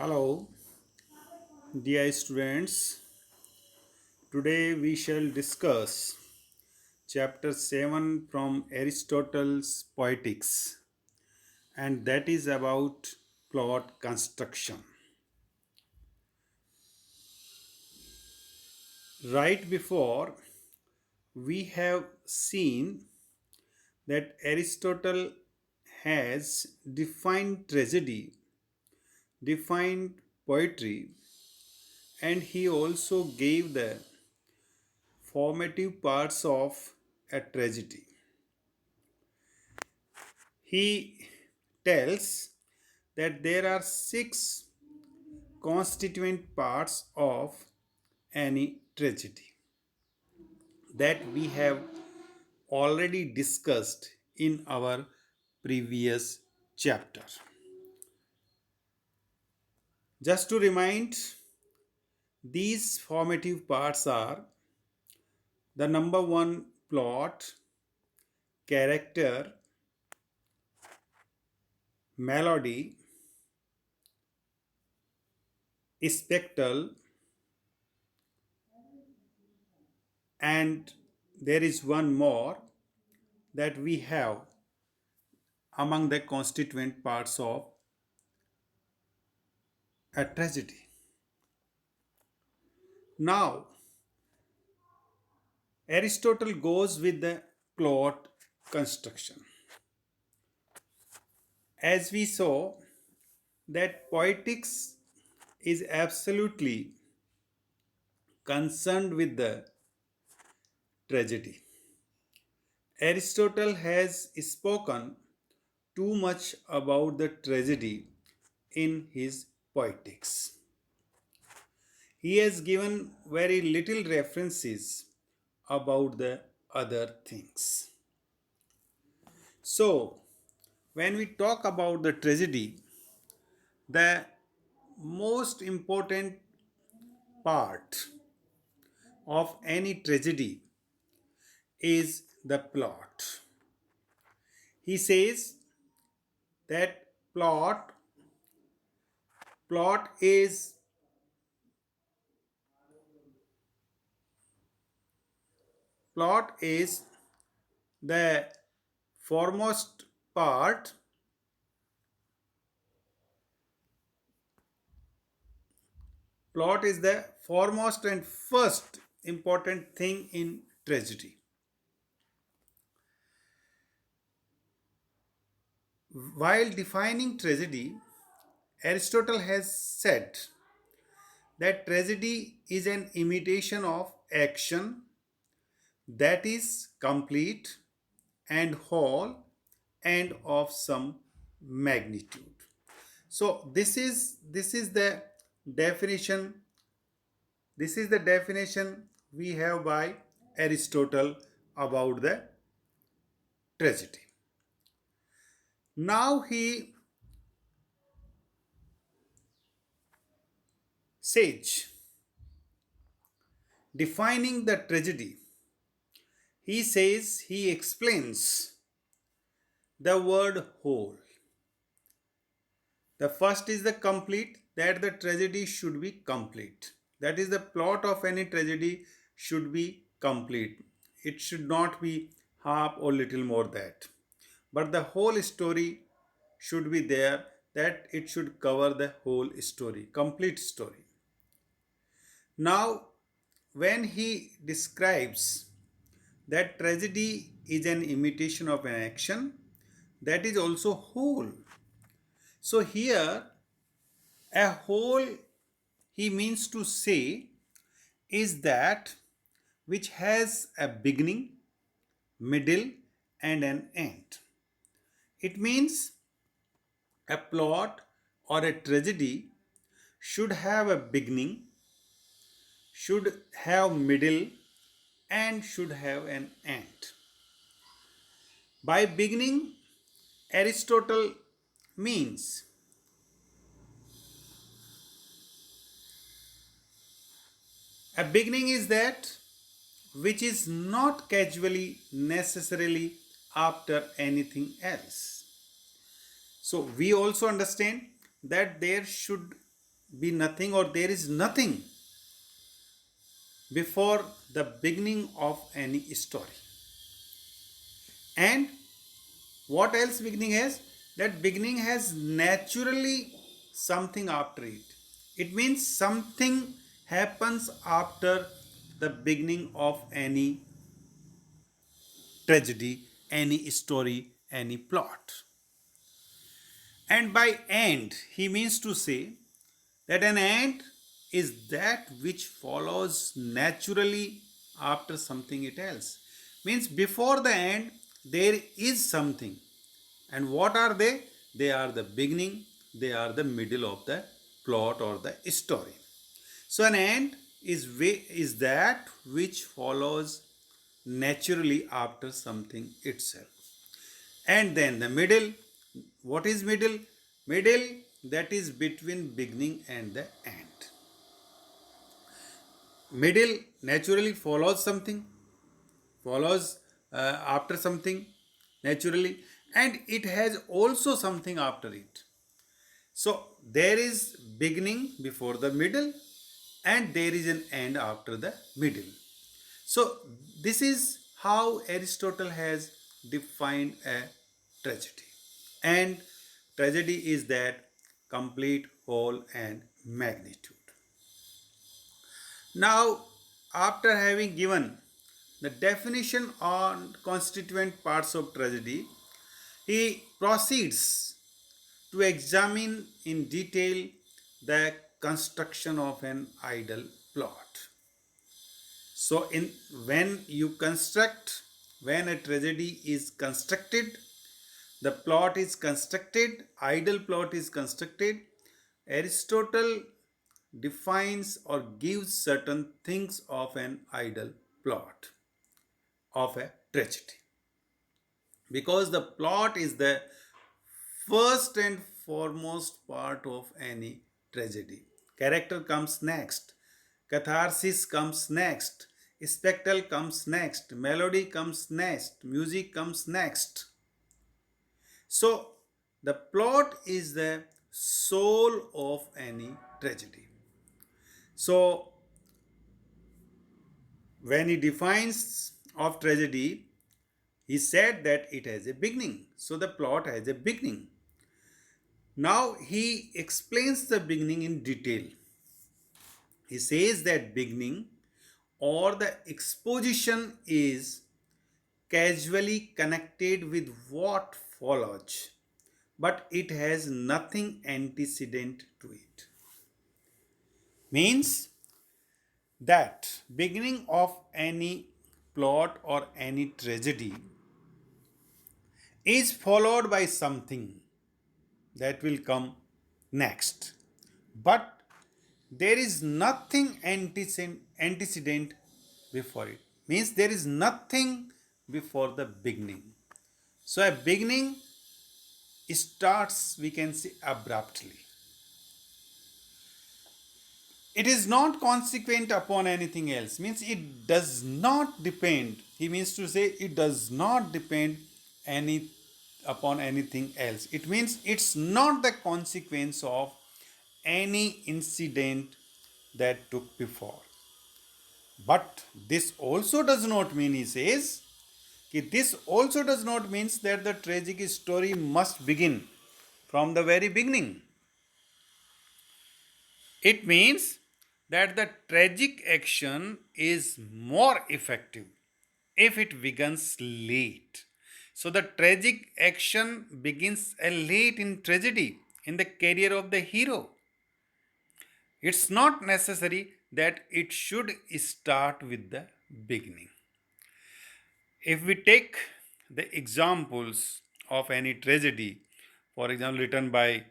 Hello, dear students. Today we shall discuss chapter 7 from Aristotle's Poetics, and that is about plot construction. Right before, we have seen that Aristotle has defined tragedy, defined poetry, and he also gave the formative parts of a tragedy. He tells that there are six constituent parts of any tragedy that we have already discussed in our previous chapter. Just to remind, these formative parts are the number one plot, character, melody, spectacle, and there is one more that we have among the constituent parts of a tragedy. Now, Aristotle goes with the plot construction. As we saw, that poetics is absolutely concerned with the tragedy. Aristotle has spoken too much about the tragedy in his poetics. He has given very little references about the other things. So, when we talk about the tragedy, the most important part of any tragedy is the plot. He says that plot is plot is the foremost part plot is the foremost and first important thing in tragedy. While defining tragedy, Aristotle has said that tragedy is an imitation of action that is complete and whole and of some magnitude. So this is the definition. This is the definition we have by Aristotle about the tragedy. Now he says, defining the tragedy, he explains the word whole. The first is the complete, that the tragedy should be complete. That is, the plot of any tragedy should be complete. It should not be half or little more that. But the whole story should be there, that it should cover the whole story, complete story. Now, when he describes that tragedy is an imitation of an action, that is also whole. So here, a whole, he means to say, is that which has a beginning, middle, and an end. It means a plot or a tragedy should have a beginning, should have middle, and should have an end. By beginning, Aristotle means a beginning is that which is not casually necessarily after anything else. So we also understand that there should be nothing or there is nothing before the beginning of any story. And what else beginning has? That beginning has naturally something after it. It means something happens after the beginning of any tragedy, any story, any plot. And by end, he means to say that an end is that which follows naturally after something else. Means before the end, there is something. And what are they? They are the beginning, they are the middle of the plot or the story. So an end is that which follows naturally after something itself. And then the middle, what is middle? Middle, that is between beginning and the end. Middle naturally follows something, follows after something naturally, and it has also something after it. So there is beginning before the middle, and there is an end after the middle. So this is how Aristotle has defined a tragedy. And tragedy is that complete, whole, and magnitude. Now, after having given the definition on constituent parts of tragedy, he proceeds to examine in detail the construction of an ideal plot. So, when a tragedy is constructed, the plot is constructed, ideal plot is constructed. Aristotle defines or gives certain things of an ideal plot of a tragedy, because the plot is the first and foremost part of any tragedy. Character comes next, catharsis comes next, spectacle comes next, melody comes next, music comes next. So the plot is the soul of any tragedy. So when he defines of tragedy, he said that it has a beginning. So the plot has a beginning. Now he explains the beginning in detail. He says that beginning or the exposition is casually connected with what follows, but it has nothing antecedent to it. Means that beginning of any plot or any tragedy is followed by something that will come next, but there is nothing antecedent before it. Means there is nothing before the beginning. So a beginning starts, we can say, abruptly. It is not consequent upon anything else. Means it does not depend. He means to say it does not depend any upon anything else. It means it's not the consequence of any incident that took before. But this also does not mean, he says, this also does not mean that the tragic story must begin from the very beginning. It means that the tragic action is more effective if it begins late. So the tragic action begins late in tragedy, in the career of the hero. It's not necessary that it should start with the beginning. If we take the examples of any tragedy, for example, written by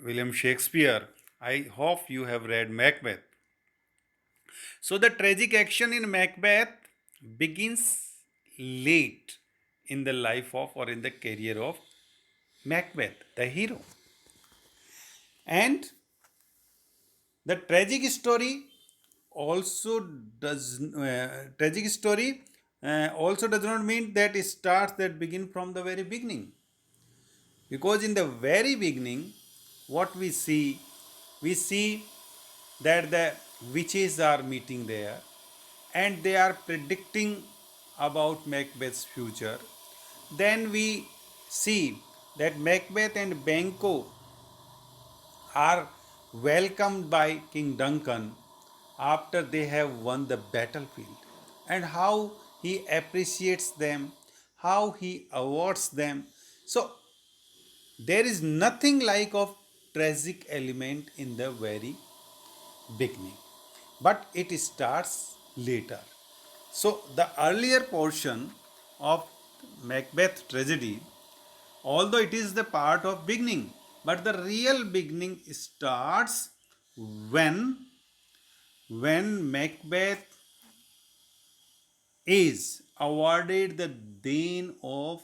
William Shakespeare, I hope you have read Macbeth. So the tragic action in Macbeth begins late in the life of or in the career of Macbeth, the hero. And the tragic story also does not mean that it starts that begin from the very beginning, because in the very beginning what we see that the witches are meeting there and they are predicting about Macbeth's future. Then we see that Macbeth and Banquo are welcomed by King Duncan after they have won the battlefield, and how he appreciates them, how he awards them. So there is nothing like of tragic element in the very beginning, but it starts later. So the earlier portion of Macbeth tragedy, although it is the part of beginning, but the real beginning starts when Macbeth is awarded the Thane of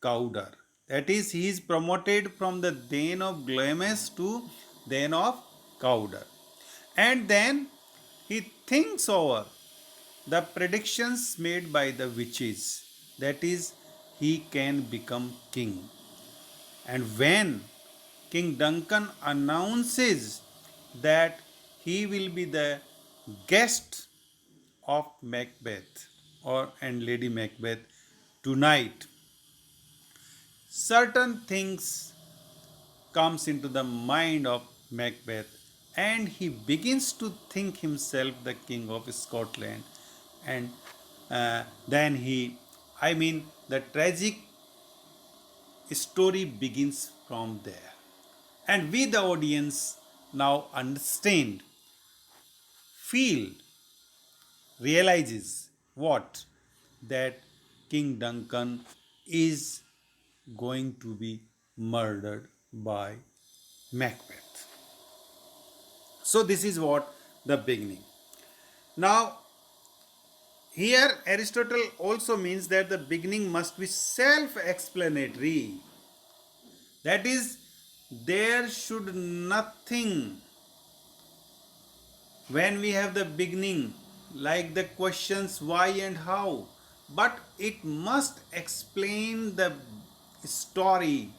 Cawdor. That is, he is promoted from the Thane of Glamis to Thane of Cawdor. And then he thinks over the predictions made by the witches. That is, he can become king. And when King Duncan announces that he will be the guest of Macbeth or and Lady Macbeth tonight, certain things comes into the mind of Macbeth and he begins to think himself the king of Scotland. And then the tragic story begins from there. And we, the audience, now understand, feel, realizes what? That King Duncan is going to be murdered by Macbeth. So this is what the beginning. Now, here Aristotle also means that the beginning must be self-explanatory. That is, there should nothing, when we have the beginning, like the questions why and how, but it must explain the story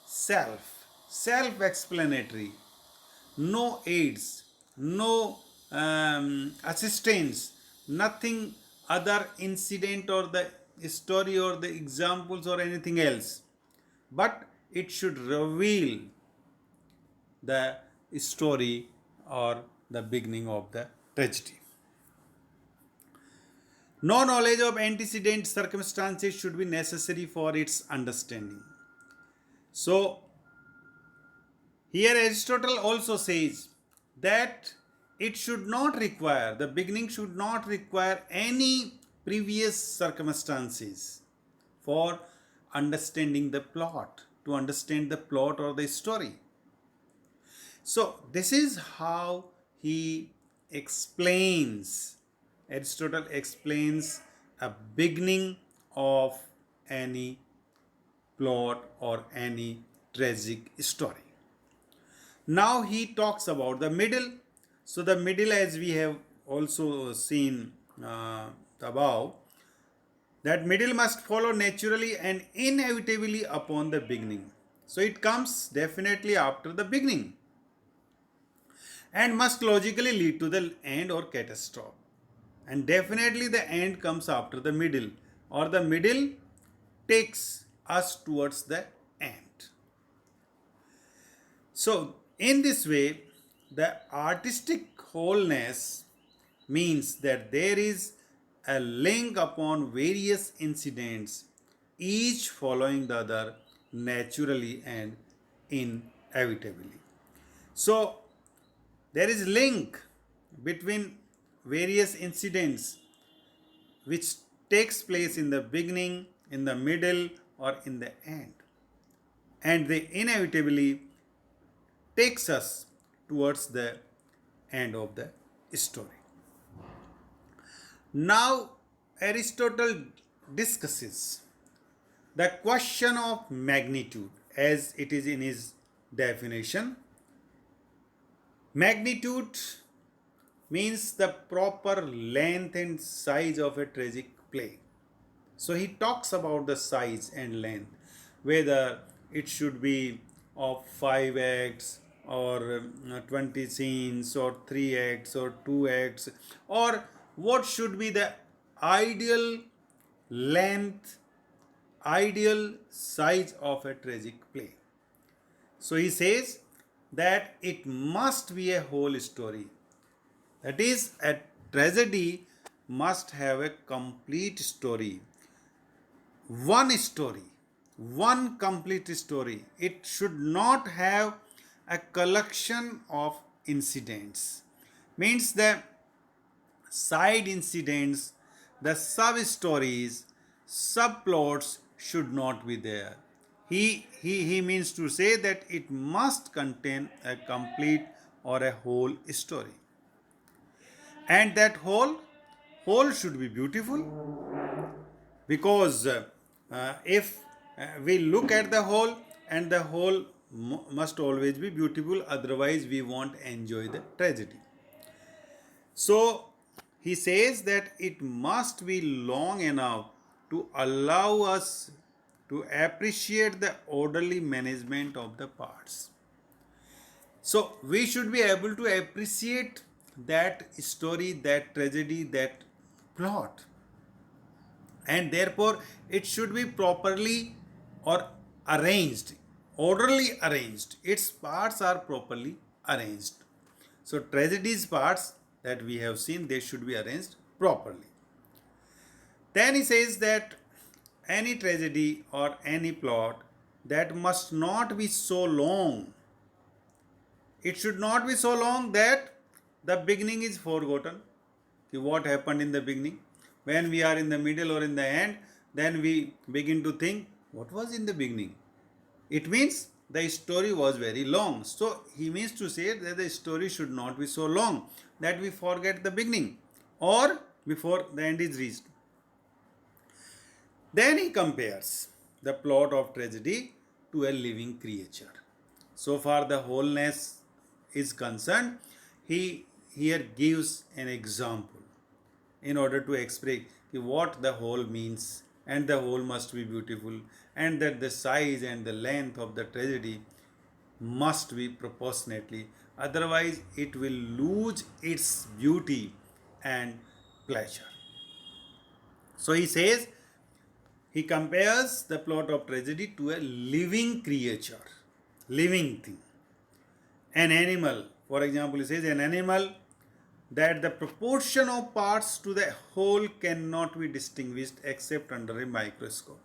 self explanatory, no aids, no assistance, nothing other incident or the story or the examples or anything else, but it should reveal the story or the beginning of the tragedy. No knowledge of antecedent circumstances should be necessary for its understanding. So, here Aristotle also says that it should not require, the beginning should not require any previous circumstances for understanding the plot, to understand the plot or the story. So, this is how he explains, Aristotle explains a beginning of any plot or any tragic story. Now he talks about the middle. So, the middle, as we have also seen above, that middle must follow naturally and inevitably upon the beginning. So, it comes definitely after the beginning and must logically lead to the end or catastrophe. And definitely the end comes after the middle, or the middle takes us towards the end. So, in this way, the artistic wholeness means that there is a link upon various incidents, each following the other naturally and inevitably. So, there is link between various incidents which takes place in the beginning, in the middle, or in the end, and they inevitably takes us towards the end of the story. Now, Aristotle discusses the question of magnitude as it is in his definition. Magnitude means the proper length and size of a tragic play. So he talks about the size and length, whether it should be of 5 acts or 20 scenes or 3 acts or 2 acts, or what should be the ideal length, ideal size of a tragic play. So he says that it must be a whole story. That is, a tragedy must have a complete story, story, one complete story. It should not have a collection of incidents. Means the side incidents, the sub stories, subplots should not be there. He means to say that it must contain a complete or a whole story. And that whole should be beautiful, because if we look at the whole, and the whole must always be beautiful, otherwise we won't enjoy the tragedy. So he says that it must be long enough to allow us to appreciate the orderly management of the parts. So we should be able to appreciate that story, that tragedy, that plot, and therefore it should be properly or arranged, orderly arranged. Its parts are properly arranged. So tragedy's parts that we have seen, they should be arranged properly. Then he says that any tragedy or any plot that must not be so long. It should not be so long that the beginning is forgotten. What happened in the beginning? When we are in the middle or in the end, then we begin to think what was in the beginning. It means the story was very long. So he means to say that the story should not be so long that we forget the beginning or before the end is reached. Then he compares the plot of tragedy to a living creature. So far the wholeness is concerned, he here gives an example in order to explain what the whole means, and the whole must be beautiful, and that the size and the length of the tragedy must be proportionately, otherwise it will lose its beauty and pleasure. So he says, he compares the plot of tragedy to a living creature, living thing, an animal. For example, he says an animal that the proportion of parts to the whole cannot be distinguished except under a microscope.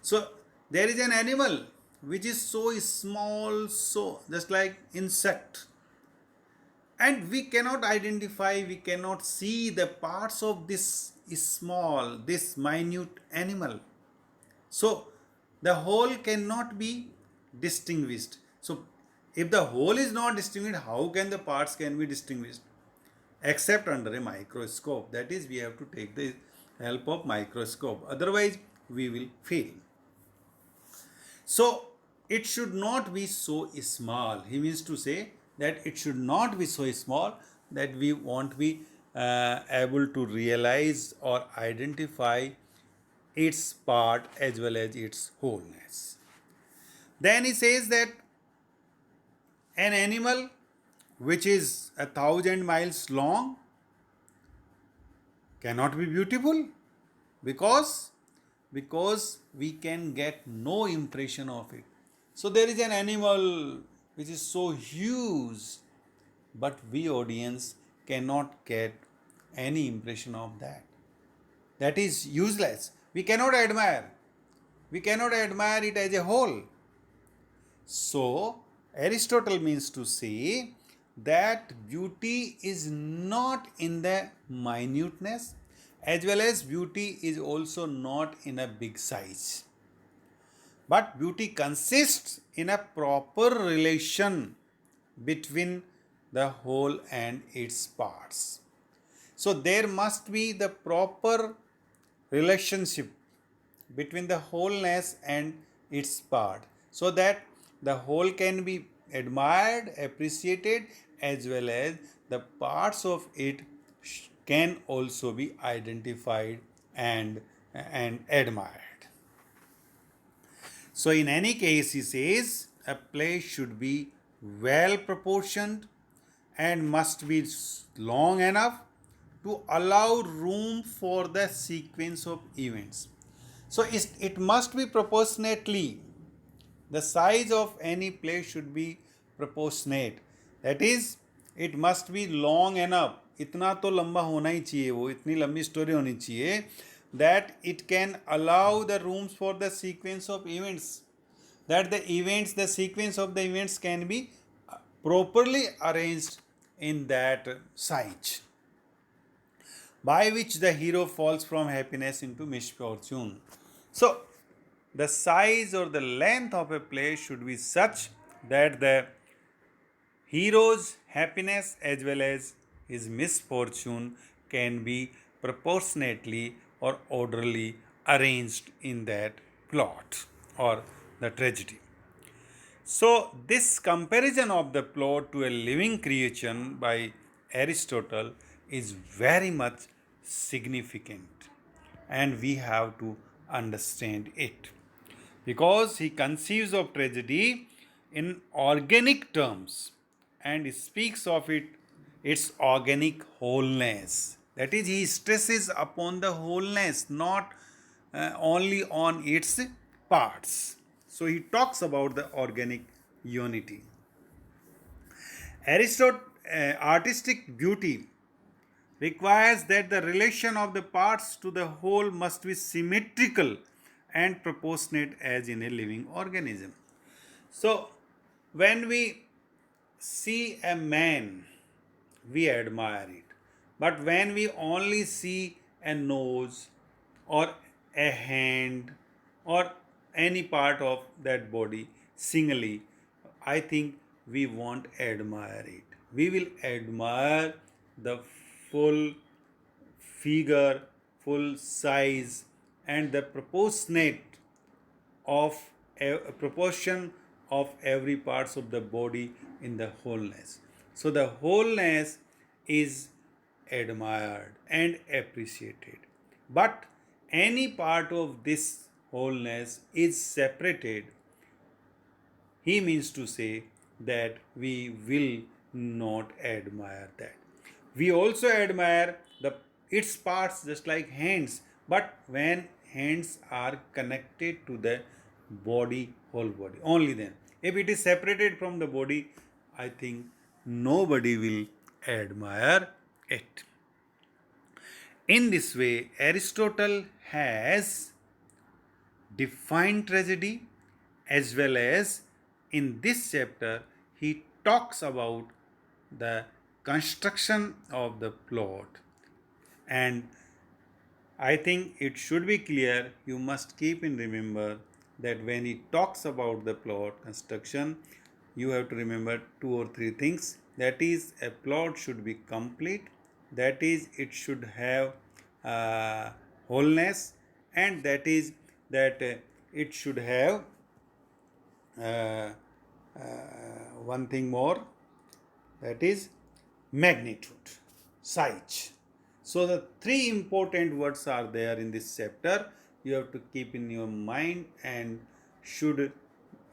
So there is an animal which is so small, so just like insect, and we cannot identify, we cannot see the parts of this small, this minute animal. So the whole cannot be distinguished. So if the whole is not distinguished, how can the parts can be distinguished? Except under a microscope. That is, we have to take the help of microscope. Otherwise, we will fail. So it should not be so small. He means to say that it should not be so small that we won't be able to realize or identify its part as well as its wholeness. Then he says that an animal which is 1,000 miles long cannot be beautiful, because we can get no impression of it. So there is an animal which is so huge, but we audience cannot get any impression of that. That is useless. We cannot admire. We cannot admire it as a whole. So Aristotle means to say that beauty is not in the minuteness, as well as beauty is also not in a big size. But beauty consists in a proper relation between the whole and its parts. So there must be the proper relationship between the wholeness and its part, so that the whole can be admired, appreciated, as well as the parts of it can also be identified and admired. So in any case, he says a play should be well proportioned and must be long enough to allow room for the sequence of events. So it must be proportionately. The size of any play should be proportionate. That is, it must be long enough. इतना तो लंबा होना ही चाहिए, वो इतनी लंबी story होनी चाहिए that it can allow the rooms for the sequence of events, that the sequence of the events can be properly arranged in that size, by which the hero falls from happiness into misfortune. So, the size or the length of a play should be such that the hero's happiness as well as his misfortune can be proportionately or orderly arranged in that plot or the tragedy. So, this comparison of the plot to a living creation by Aristotle is very much significant, and we have to understand it because he conceives of tragedy in organic terms and speaks of its organic wholeness. That is, he stresses upon the wholeness, not only on its parts. So he talks about the organic unity. Aristotle's artistic beauty requires that the relation of the parts to the whole must be symmetrical and proportionate as in a living organism. So, when we see a man, we admire it. But when we only see a nose or a hand or any part of that body singly, I think we won't admire it. We will admire the full figure, full size, and the of a proportion of every parts of the body in the wholeness. So the wholeness is admired and appreciated. But any part of this wholeness is separated, he means to say that we will not admire that. We also admire its parts just like hands, but when hands are connected to the body, whole body, only then. If it is separated from the body, I think nobody will admire it. In this way, Aristotle has defined tragedy as well as in this chapter he talks about the construction of the plot. And I think it should be clear, you must keep in remember that when he talks about the plot construction, you have to remember two or three things. That is, a plot should be complete, that is, it should have wholeness, and that is that it should have uh, one thing more, that is magnitude, size. So the three important words are there in this chapter. You have to keep in your mind and should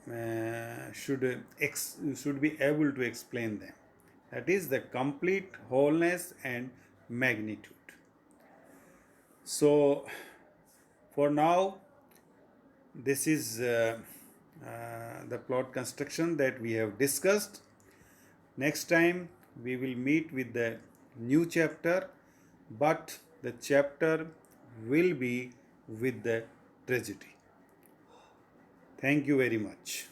be able to explain them. That is the complete, wholeness, and magnitude. So for now, this is the plot construction that we have discussed. Next time we will meet with the new chapter, but the chapter will be with the tragedy. Thank you very much.